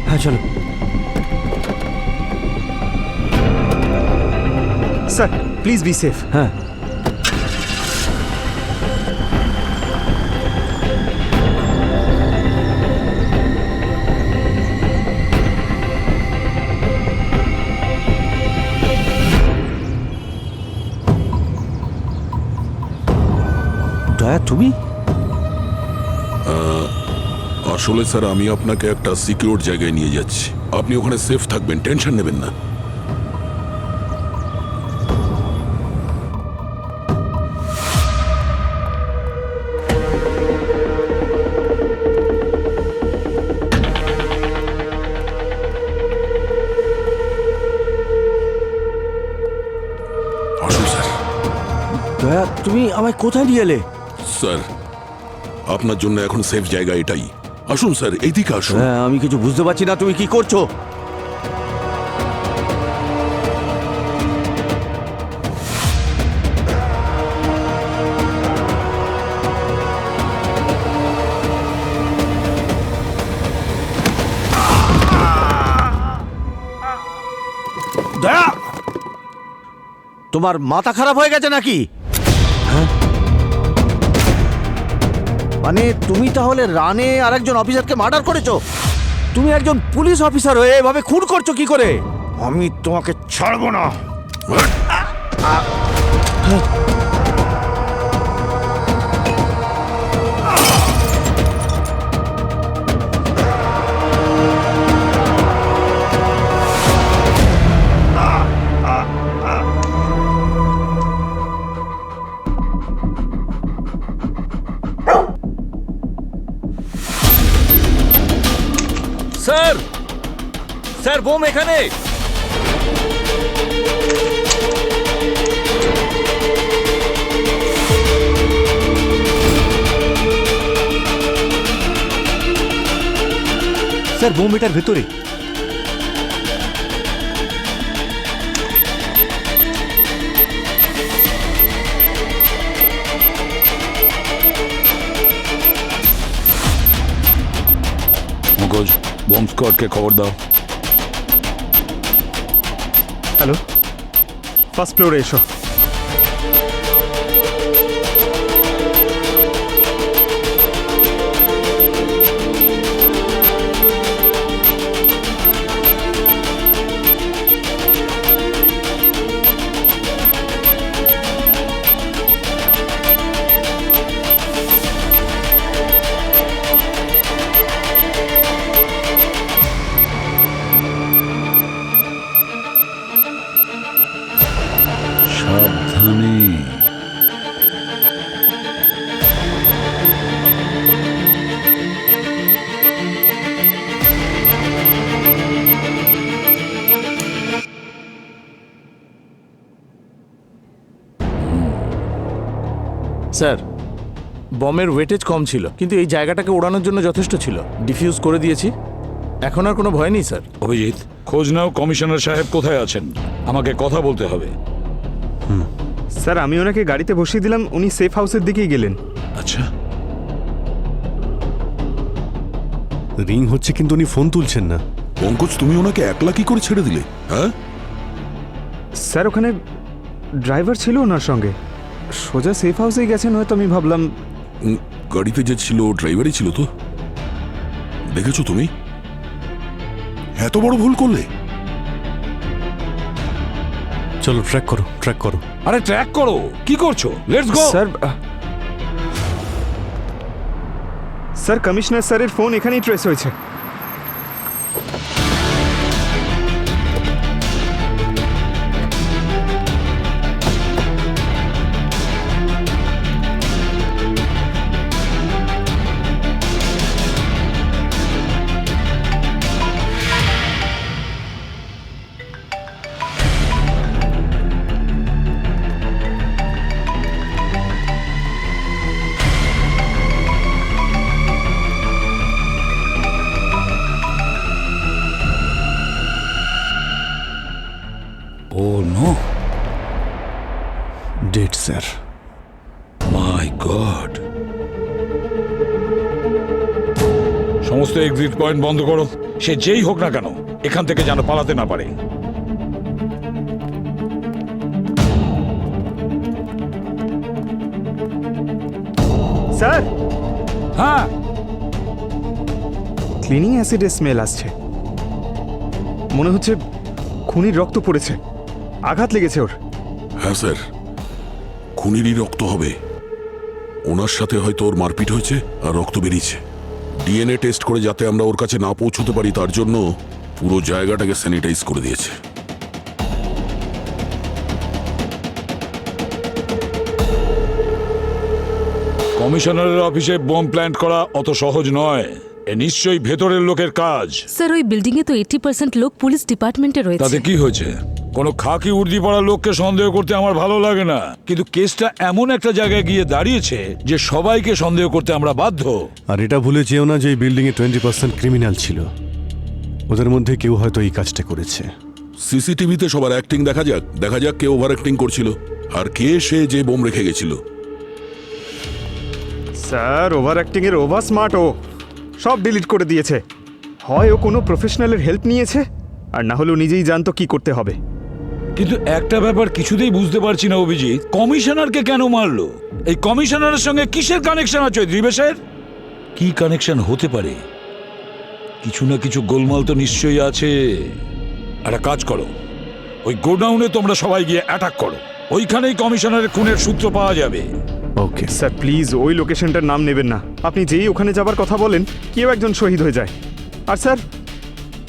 Speaker 9: হ্যাঁ চলো।
Speaker 1: Sir please be safe.
Speaker 9: হ্যাঁ দয়া, তুমি?
Speaker 2: আসলে স্যার আমি আপনাকে একটা সিকিউর জায়গায় নিয়ে যাচ্ছি, আপনি ওখানে সেফ থাকবেন, টেনশন নেবেন না। আসুন স্যার।
Speaker 9: দয়া, তুমি আমায় কোথায় নিয়ে এলে?
Speaker 2: স্যার আপনার জন্য এখন সেফ জায়গা এটাই। আসুন স্যার, এইদিকে আসুন।
Speaker 9: হ্যাঁ আমি কিছু বুঝতে পারছি না, তুমি কি করছো? দয়া, তোমার মাথা খারাপ হয়ে গেছে নাকি?
Speaker 10: মানে তুমি তাহলে রানে আর একজন অফিসারকে মার্ডার করেছো? তুমি একজন পুলিশ অফিসার হয়ে এভাবে খুন করছো কি করে? আমি তোমাকে ছাড়বো না।
Speaker 9: স্যার, স্যার বোম এখানে।
Speaker 6: স্যার বোম এটার ভেতরে।
Speaker 8: মুখোজ, বম স্কোয়াডকে খবর দাও।
Speaker 1: হ্যালো, ফার্স্ট ফ্লোরে এসো।
Speaker 8: সাবধানে।
Speaker 10: স্যার, বমের ওয়েটেজ কম ছিল, কিন্তু এই জায়গাটাকে ওড়ানোর জন্য যথেষ্ট ছিল। ডিফিউজ করে দিয়েছি, এখন আর কোনো ভয় নেই স্যার।
Speaker 8: অভিজিৎ, খোঁজ নাও কমিশনার সাহেব কোথায় আছেন। আমাকে কথা বলতে হবে।
Speaker 1: স্যার, আমি ওনাকে গাড়িতে বসিয়ে দিলাম, উনি সেফ হাউসের দিকেই গেলেন।
Speaker 8: আচ্ছা,
Speaker 6: রিং হচ্ছে কিন্তু উনি ফোন তুলছেন না।
Speaker 2: পঙ্কজ, তুমি ওনাকে একলা কি করে ছেড়ে দিলে? হ্যাঁ,
Speaker 1: স্যার ওখানে ড্রাইভার ছিল ওনার সঙ্গে, সোজা সেফ হাউসেই গেছেন হয়তো, আমি ভাবলাম।
Speaker 2: গাড়িতে যে ছিল ড্রাইভারই ছিল তো? দেখেছো তুমি এত বড় ভুল করলে?
Speaker 6: চলো ট্র্যাক করো, ট্র্যাক করো।
Speaker 8: আরে ট্র্যাক করো, কি করছো? Let's go.
Speaker 1: স্যার কমিশনার স্যারের ফোন এখানেই ট্রেস হয়েছে।
Speaker 8: ও নো,
Speaker 6: ডেট স্যার।
Speaker 8: মাই গড। সমস্ত এক্সিট পয়েন্ট বন্ধ করো। সে যেই হোক না কেন এখান থেকে যেন পালাতে না পারে।
Speaker 1: স্যার,
Speaker 8: হ্যাঁ,
Speaker 1: ক্লিনিং অ্যাসিডের স্মেল আসছে, মনে হচ্ছে খুনির রক্ত পড়েছে, আঘাত লেগেছে ওর।
Speaker 2: হ্যাঁ স্যার, খুনিরই রক্ত হবে। ওনার সাথে হয়তো ওর মারপিট হয়েছে আর রক্ত বেরিয়েছে। ডিএনএ টেস্ট করে যাতে আমরা ওর কাছে না পৌঁছতে পারি তার জন্য পুরো জায়গাটাকে স্যানিটাইজ করে দিয়েছে।
Speaker 8: কমিশনারের অফিসে বোম প্ল্যান্ট করা অত সহজ নয়। এ নিশ্চয়ই ভেতরের লোকের কাজ।
Speaker 5: স্যার, ওই বিল্ডিং এ তো 80% লোক পুলিশ ডিপার্টমেন্টে রয়েছে।
Speaker 8: তাতে কি হয়েছে? কোনো খাকি উর্দি পড়া লোককে সন্দেহ করতে আমার ভালো লাগে না, কিন্তু কেসটা এমন একটা জায়গায় গিয়ে দাঁড়িয়েছে যে সবাইকে সন্দেহ করতে আমরা বাধ্য।
Speaker 6: আর এটা ভুলে যেও না যে এই বিল্ডিংয়ে 20% ক্রিমিনাল ছিল। ওদের মধ্যে কেউ হয়তো এই কাজটা করেছে।
Speaker 2: সিসিটিভিতে সবার অ্যাক্টিং দেখা যাক, দেখা যাক কে ওভার অ্যাক্টিং করছিল আর কে সে যে বোম রেখে গেছিল।
Speaker 1: স্যার, ওভার অ্যাক্টিং এর ওভার স্মার্ট ও সব ডিলিট করে দিয়েছে। হয় ও কোনো প্রফেশনালের হেল্প নিয়েছে, আর না হলেও নিজেই জানতো কি করতে হবে।
Speaker 8: কিন্তু একটা ব্যাপার কিছুতেই বুঝতে পারছি না অভিজিৎ, কমিশনারকে কেন মারলো? এই কমিশনারের সঙ্গে কিসের কানেকশন আছে দিবেশের? কি কানেকশন হতে পারে? কিছু না কিছু গোলমাল তো নিশ্চয়ই আছে। একটা কাজ করো, ওই গোডাউনে তোমরা সবাই গিয়ে অ্যাটাক করো। ওইখানেই কমিশনারের খুনের সূত্র পাওয়া যাবে।
Speaker 6: ওকে
Speaker 1: স্যার প্লিজ ওই লোকেশনটার নাম নেবেন না। আপনি যেই ওখানে যাবার কথা বলেন কেউ একজন শহীদ হয়ে যায়। আর স্যার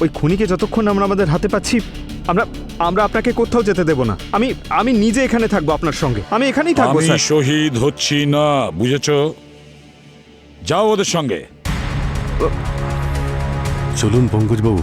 Speaker 1: ওই খুনিকে যতক্ষণ আমরা আমাদের হাতে পাচ্ছি আমরা আমরা আপনাকে কোথাও যেতে দেব না। আমি নিজে এখানে থাকবো আপনার সঙ্গে। আমি এখানেই থাকবো
Speaker 8: আমি
Speaker 1: স্যার।
Speaker 8: শহীদ হচ্ছি না, বুঝেছো? যাও ওদের সঙ্গে।
Speaker 6: চলুন পঙ্কজবাবু।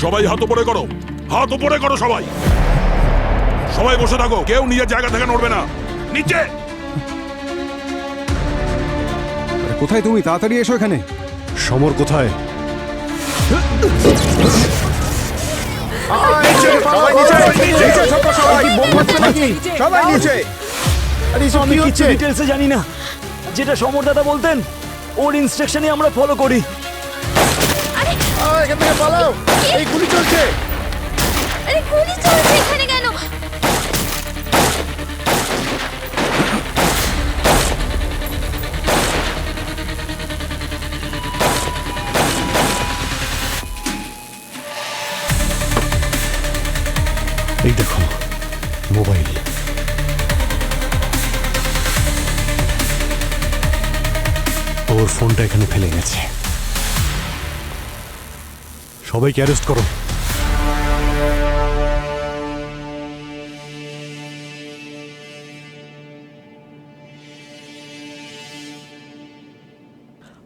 Speaker 2: সবাই হাত উপরে করো, হাত উপরে করো সবাই। সবাই বসে থাকো, কেউ নিজের জায়গা থেকে নড়বে না। নিচে।
Speaker 11: কোথায় তুমি? তাড়াতাড়ি এসো এখানে।
Speaker 6: সমর কোথায়?
Speaker 10: সবাই নিচে।
Speaker 7: আমি কিছু ডিটেলসে জানি না। যেটা সমর দাদা বলতেন ওর ইনস্ট্রাকশনই আমরা ফলো করি।
Speaker 10: এখান থেকে পালাও, এই গুলি চলছে।
Speaker 3: আরে গুলি চলছে এখানে কেন?
Speaker 6: এই দেখো মোবাইল। ওর ফোনটা এখানে ফেলে গেছে। সবাইকে অ্যারেস্ট করো।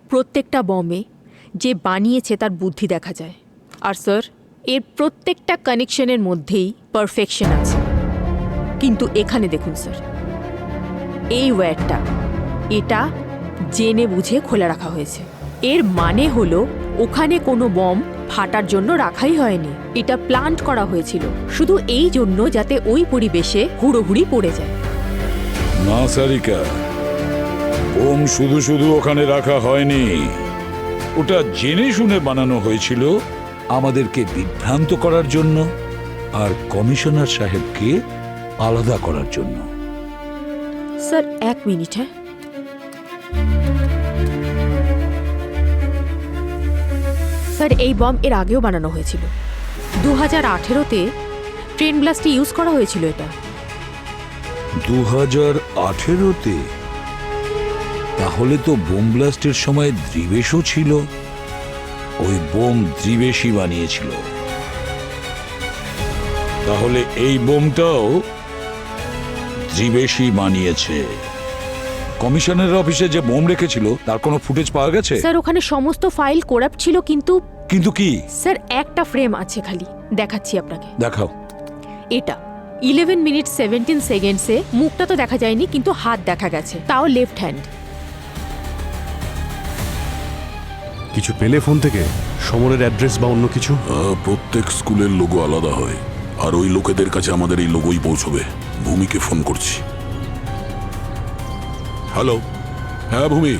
Speaker 5: প্রত্যেকটা বমে যে বানিয়েছে তার বুদ্ধি দেখা যায়। আর স্যার এর প্রত্যেকটা কানেকশনের মধ্যেই পারফেকশন আছে। কিন্তু এখানে দেখুন স্যার, এই ওয়্যারটা এটা জেনে বুঝে খোলা রাখা হয়েছে। এর মানে হলো ওখানে কোনো বম ফাটার জন্য রাখাই হয়নি, এটা প্লান্ট করা হয়েছিল শুধু এই জন্য যাতে ওই পরিবেশে হুড়োহুড়ি পড়ে যায়।
Speaker 8: না সারিকা, বোম শুধু শুধু ওখানে রাখা হয়নি। ওটা জেনে শুনে বানানো হয়েছিল আমাদেরকে বিভ্রান্ত করার জন্য আর কমিশনার সাহেবকে আলাদা করার জন্য।
Speaker 5: স্যার এক মিনিট। হ্যাঁ স্যার, এই বম এর আগেও বানানো হয়েছিল। 2018-তে ট্রেন ব্লাস্টে ইউজ করা হয়েছিল এটা।
Speaker 8: 2018-তে? তাহলে তো বোম ব্লাস্টের সময় দ্রিবেশও ছিল। ওই বোম দ্রিবেশই বানিয়েছিল। তাহলে এই বোমটাও দ্রিবেশই বানিয়েছে। কমিশনের অফিসে যে বোম রেখেছিল তার কোনো ফুটেজ পাওয়া গেছে?
Speaker 5: স্যার ওখানে সমস্ত ফাইল করাপ্ট ছিল, কিন্তু
Speaker 8: কিন্তু কি?
Speaker 5: স্যার একটা ফ্রেম আছে খালি, দেখাচ্ছি আপনাকে।
Speaker 8: দেখাও।
Speaker 5: এটা 11 মিনিট 17 সেকেন্ডসে মুখটা তো দেখা যায়নি, কিন্তু হাত দেখা গেছে, তাও লেফট হ্যান্ড।
Speaker 6: কিছু পেলে ফোন থেকে? সমরের অ্যাড্রেস বা অন্য কিছু?
Speaker 2: প্রত্যেক স্কুলের লোগো আলাদা হয়, আর ওই লোকেদের কাছে আমাদের এই লোগোই পৌঁছবে। ভূমিকে ফোন করছি। হ্যালো। হ্যাঁ ভূমি,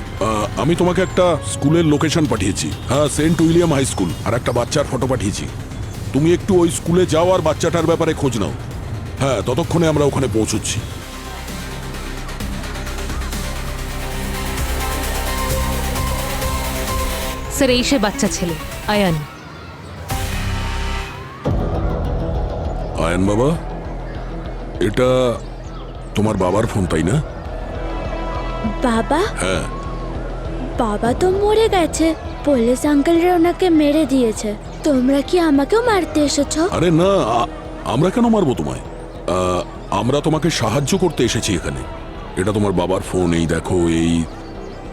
Speaker 2: আমি তোমাকে একটা স্কুলের লোকেশন পাঠিয়েছি। হ্যাঁ, সেন্ট উইলিয়াম হাই স্কুল। আর একটা বাচ্চার ফটো পাঠিয়েছি। তুমি একটু ওই স্কুলে যাও আর বাচ্চাটার ব্যাপারে খোঁজ নাও। হ্যাঁ, ততক্ষণে আমরা ওখানে পৌঁছচ্ছি।
Speaker 12: স্যার এই সে বাচ্চা ছেলে আয়ান।
Speaker 2: আয়ান বাবা, এটা তোমার বাবার ফোন তাই না?
Speaker 3: বাবা?
Speaker 2: হ্যাঁ।
Speaker 3: বাবা তো মরে গেছে, পুলিশ আঙ্কেলরা ওনাকে মেরে দিয়েছে। তোমরা কি আমাকেও মারতে এসেছো?
Speaker 2: আরে না, আমরা কেন মারবো তোমায়? আমরা তোমাকে সাহায্য করতে এসেছি এখানে। এটা তোমার বাবার ফোন, এই দেখো, এই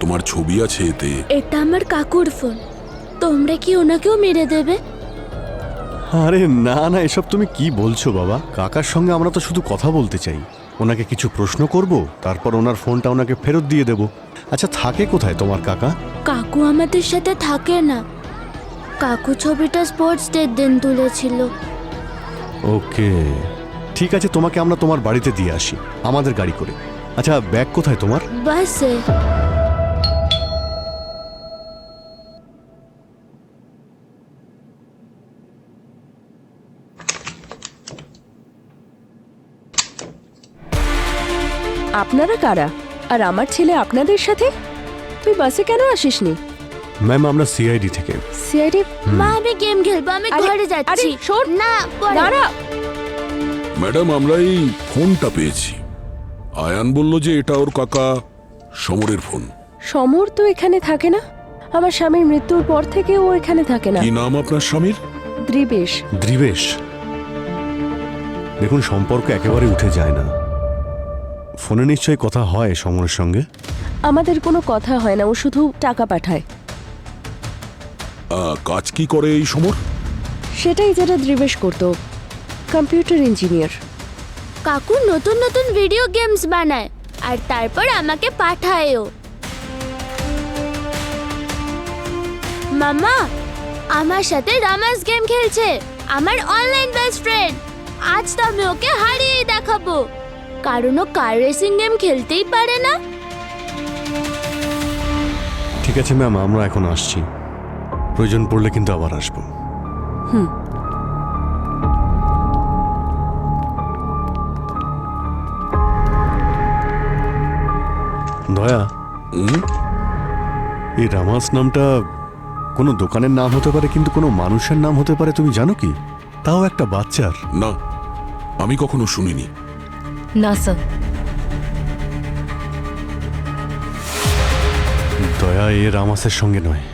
Speaker 2: তোমার ছবি আছে এতে।
Speaker 3: এটা আমার কাকুর ফোন। তোমরা কি ওনাকেও মেরে দেবে?
Speaker 6: আরে না না, এসব তুমি কি বলছো বাবা? কাকার সঙ্গে আমরা তো শুধু কথা বলতে চাই। ওনাকে কিছু প্রশ্ন করব, তারপর ওনার ফোনটা ওনাকে ফেরত দিয়ে দেব। আচ্ছা, থাকে কোথায় তোমার কাকা?
Speaker 3: কাকু আমাদের সাথে থাকে না। কাকু ছবিটা স্পোর্টস ডের দিন তুলেছিল।
Speaker 6: ওকে, ঠিক আছে, তোমাকে আমরা তোমার বাড়িতে দিয়ে আসি আমাদের গাড়ি করে। আচ্ছা, ব্যাগ কোথায় তোমার?
Speaker 3: বাসে।
Speaker 5: আপনারা কারা? আর আমার ছেলে আপনাদের সাথে? তুই বাসে কেন আসিসনি?
Speaker 6: ম্যাম, আমরা সিআইডি থেকে।
Speaker 5: সিআইডি?
Speaker 3: মা, আমি গেম খেলবো, আমি ঘরে যাচ্ছি।
Speaker 5: শোন
Speaker 3: না, পরে।
Speaker 5: দাঁড়া।
Speaker 2: ম্যাডাম, আমরা এই ফোনটা পেয়েছি। আয়ান বলল যে এটা ওর কাকা সমরের ফোন।
Speaker 5: সমর তো এখানে থাকে না। আমার স্বামীর মৃত্যুর পর থেকে ও এখানে থাকে না।
Speaker 2: কি নাম আপনার স্বামীর?
Speaker 5: দ্রিবেশ।
Speaker 6: দ্রিবেশ? দেখুন, সম্পর্ক একেবারে উঠে যায় না। ফোনে নিশ্চয়ই কথা হয় সমরের সঙ্গে?
Speaker 5: আমাদের কোনো কথা হয় না, ও শুধু টাকা পাঠায়।
Speaker 2: কাজ কি করে এই সমর?
Speaker 5: সেটাই যেটা দ্রিবেশ করতো, কম্পিউটার ইঞ্জিনিয়ার।
Speaker 3: কাকু নতুন নতুন ভিডিও গেমস বানায় আর তারপর আমাকে পাঠায়ও। মামা, আমার সাথে রামাস গেম খেলছে, আমার অনলাইন বেস্ট ফ্রেন্ড। আজ তো আমি ওকে হারিয়ে দেখাবো, কারণ ও কার রেসিং গেম খেলতেই পারে না।
Speaker 6: ঠিক আছে ম্যাম, আমরা এখন আসছি। প্রয়োজন পড়লে কিন্তু আবার আসবো। দয়া, এই রামাস নামটা কোনো দোকানের নাম হতে পারে, কিন্তু কোনো মানুষের নাম হতে পারে, তুমি জানো কি? তাও একটা বাচ্চার।
Speaker 2: না, আমি কখনো শুনিনি।
Speaker 12: না স্যার।
Speaker 6: দয়া এ রামাসের সঙ্গে নয়,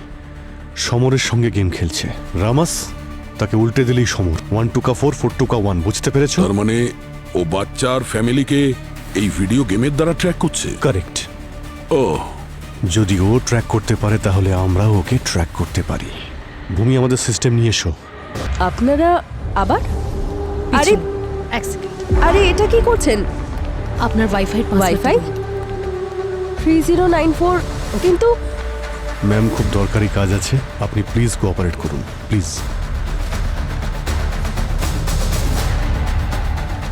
Speaker 6: সমরের সঙ্গে গেম খেলছে। রামাস তাকে উল্টে দিলেই সমর। 1 2 4 4 2 1, বুঝতে পেরেছো?
Speaker 2: তার মানে ও বাচ্চার ফ্যামিলিকে এই ভিডিও গেমের দ্বারা ট্র্যাক করছে।
Speaker 6: কারেক্ট।
Speaker 2: ও,
Speaker 6: যদি ও ট্র্যাক করতে পারে তাহলে আমরাও ওকে ট্র্যাক করতে পারি। ভূমি, আমাদের সিস্টেম নিয়ে এসো।
Speaker 5: আপনারা আবার? আরে
Speaker 12: এক সেকেন্ড।
Speaker 5: আরে এটা কি করছেন?
Speaker 12: আপনার
Speaker 5: ওয়াইফাই 3094, কিন্তু
Speaker 6: ম্যাম, খুব দরকারি কাজ আছে, আপনি প্লিজ কোঅপারেট করুন, প্লিজ।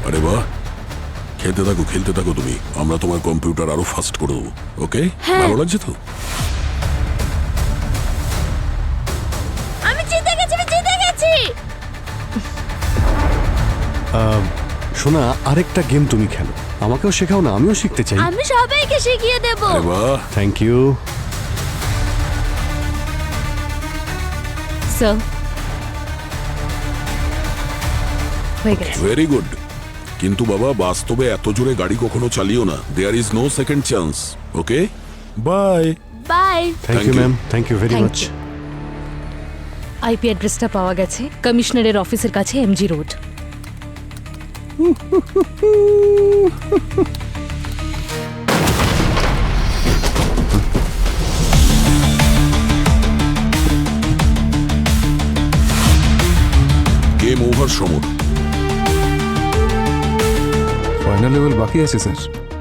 Speaker 2: আরে বাহ, খেলতে থাকো খেলতে থাকো তুমি। আমরা তোমার কম্পিউটার আরো ফাস্ট করে দেবো। ওকে, ভালো লাগছে তো?
Speaker 3: আমি জিতে গেছি, আমি জিতে গেছি।
Speaker 6: শোনা, আরেকটা গেম তুমি খেলো, আমাকেও শেখাও না, আমিও শিখতে চাই।
Speaker 3: আমি সবাইকে শিখিয়ে দেব।
Speaker 2: আরে বাহ,
Speaker 6: থ্যাংক ইউ।
Speaker 12: স্যার, হয়ে গেছে।
Speaker 2: Very good. কিন্তু বাবা, বাস্তবে এত জোরে গাড়ি কখনো চালিও না। There is no second chance. Okay, bye.
Speaker 3: Bye.
Speaker 6: Thank you ma'am, thank you very
Speaker 12: Thank
Speaker 6: much.
Speaker 12: you. IP অ্যাড্রেসটা পাওয়া গেছে, কমিশনারের অফিসের কাছে, MG road.
Speaker 2: Game over Samar.
Speaker 11: Final level বাকি আছে স্যার।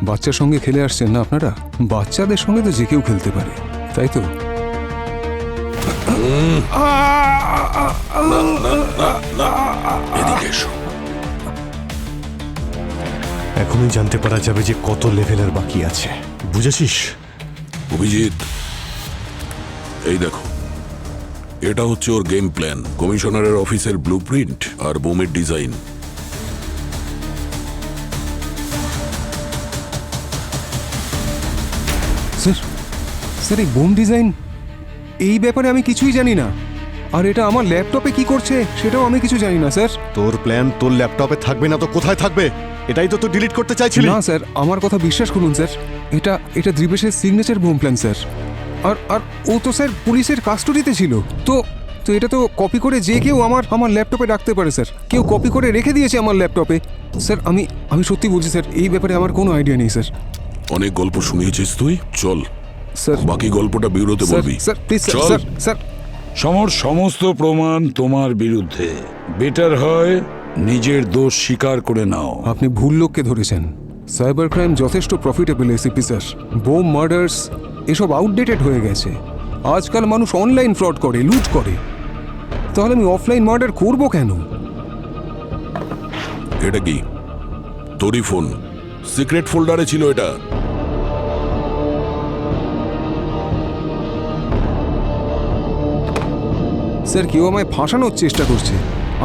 Speaker 11: বাচ্চার সঙ্গে খেলে আসছেন না আপনারা? বাচ্চাদের সঙ্গে তো যে কেউ খেলতে পারে, তাই তো?
Speaker 2: এদিকে এসো।
Speaker 6: এখনই জানতে পারা যাবে যে কত লেভেলের বাকি আছে, বুঝেছিস?
Speaker 2: অভিজিৎ, এই দেখো, এটা হচ্ছে ওর গেম প্ল্যান, কমিশনারের অফিসের ব্লুপ্রিন্ট আর বোমের ডিজাইন।
Speaker 11: স্যার, স্যার এই বোম ডিজাইন, এই ব্যাপারে আমি কিছুই জানি না। আর এটা আমার ল্যাপটপে কি করছে সেটাও আমি কিছু জানি না স্যার।
Speaker 6: তোর প্ল্যান তোর ল্যাপটপে থাকবে না তো কোথায় থাকবে? এটাই তো তুই ডিলিট করতে চাইছিলি।
Speaker 11: না স্যার, আমার কথা বিশ্বাস করুন স্যার, এটা দ্রিবেশের সিগনেচার বোম প্ল্যান স্যার। আর ও তো স্যার পুলিশের কাস্টডিতে ছিল। তো এটা তো কপি করে যে কেউ আমার ল্যাপটপে রাখতে পারে স্যার। কেউ কপি করে রেখে দিয়েছে আমার ল্যাপটপে। স্যার আমি সত্যি বলছি স্যার, এই ব্যাপারে আমার কোনো আইডিয়া নেই স্যার।
Speaker 2: অনেক গল্প শুনিয়েছিস তুই, চল
Speaker 11: স্যার
Speaker 2: বাকি গল্পটা বিউরোতে
Speaker 11: স্যার
Speaker 2: বলবি।
Speaker 11: স্যার প্লিজ
Speaker 2: চল।
Speaker 11: স্যার স্যার
Speaker 8: সমর, সমস্ত প্রমাণ তোমার বিরুদ্ধে। বেটার হয় নিজের দোষ স্বীকার করে নাও।
Speaker 11: আপনি ভুল লোককে ধরেছেন। সাইবার ক্রাইম যথেষ্ট profitable ACP sir. Bomb murders এসব আউটডেটেড হয়ে গেছে। আজকাল মানুষ অনলাইন ফ্রড করে, লুট করে। তাহলে আমি অফলাইন মার্ডার করব কেন?
Speaker 2: এটা কি তোরই ফোন? সিক্রেট ফোল্ডারে ছিল এটা।
Speaker 11: স্যার কেউ আমায় ফাঁসানোর চেষ্টা করছে।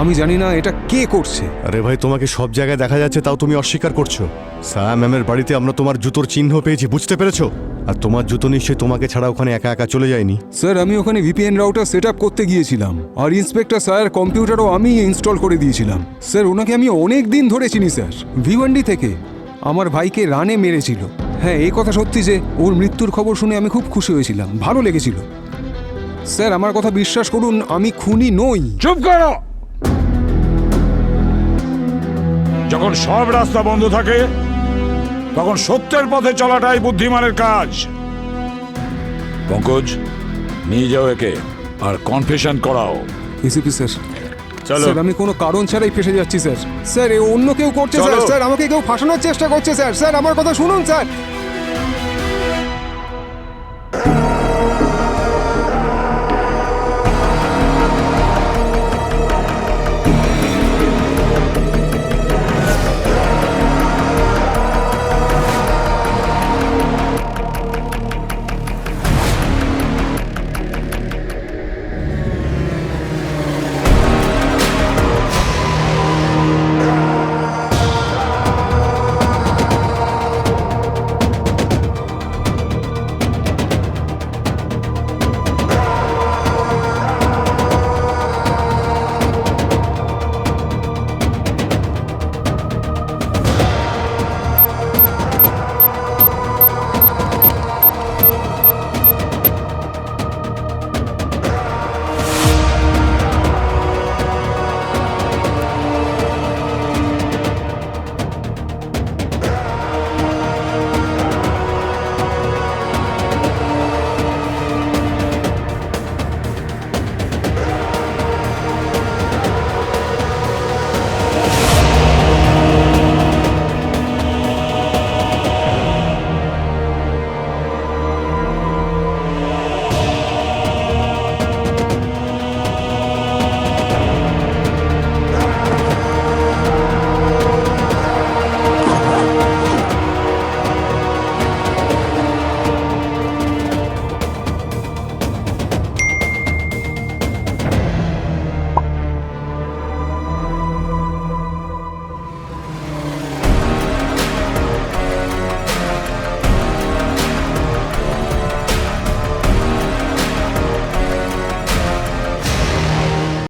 Speaker 11: আমি জানি না এটা কে করছে।
Speaker 6: আরে ভাই, তোমাকে সব জায়গায় দেখা যাচ্ছে, তাও তুমি অস্বীকার করছো। সায়া ম্যামের বাড়িতে আমরা তোমার জুতোর চিহ্ন পেয়েছি, বুঝতে পেরেছো? আর তোমার জুতো নিশ্চয়ই তোমাকে ছাড়া ওখানে একা একা চলে যায়নি।
Speaker 11: স্যার আমি ওখানে ভিপিএন রাউটার সেট আপ করতে গিয়েছিলাম, আর ইন্সপেক্টর স্যার কম্পিউটারও আমি ইনস্টল করে দিয়েছিলাম। স্যার ওনাকে আমি অনেক দিন ধরে চিনি স্যার, ভিওয়ান্ডি থেকে। আমার ভাইকে রানে মেরেছিল। হ্যাঁ, এই কথা সত্যি যে ওর মৃত্যুর খবর শুনে আমি খুব খুশি হয়েছিলাম, ভালো লেগেছিল। স্যার আমার কথা বিশ্বাস করুন, আমি খুনি নই।
Speaker 8: চুপ করো। যখন সব রাস্তা বন্ধ থাকে তখন সত্যের পথে চলাটাই বুদ্ধিমানের কাজ। পঙ্কজ, নিয়ে যাও একে আর কনফেশন করাও।
Speaker 11: এসিপি স্যার,
Speaker 1: চলো।
Speaker 11: স্যার আমি কোনো কারণ ছাড়াই ফেসে যাচ্ছি স্যার। স্যার এ অন্য কেউ করছে স্যার।
Speaker 1: চলো।
Speaker 11: স্যার আমাকে কেউ ফাঁসানোর চেষ্টা করছে স্যার। স্যার আমার কথা শুনুন স্যার।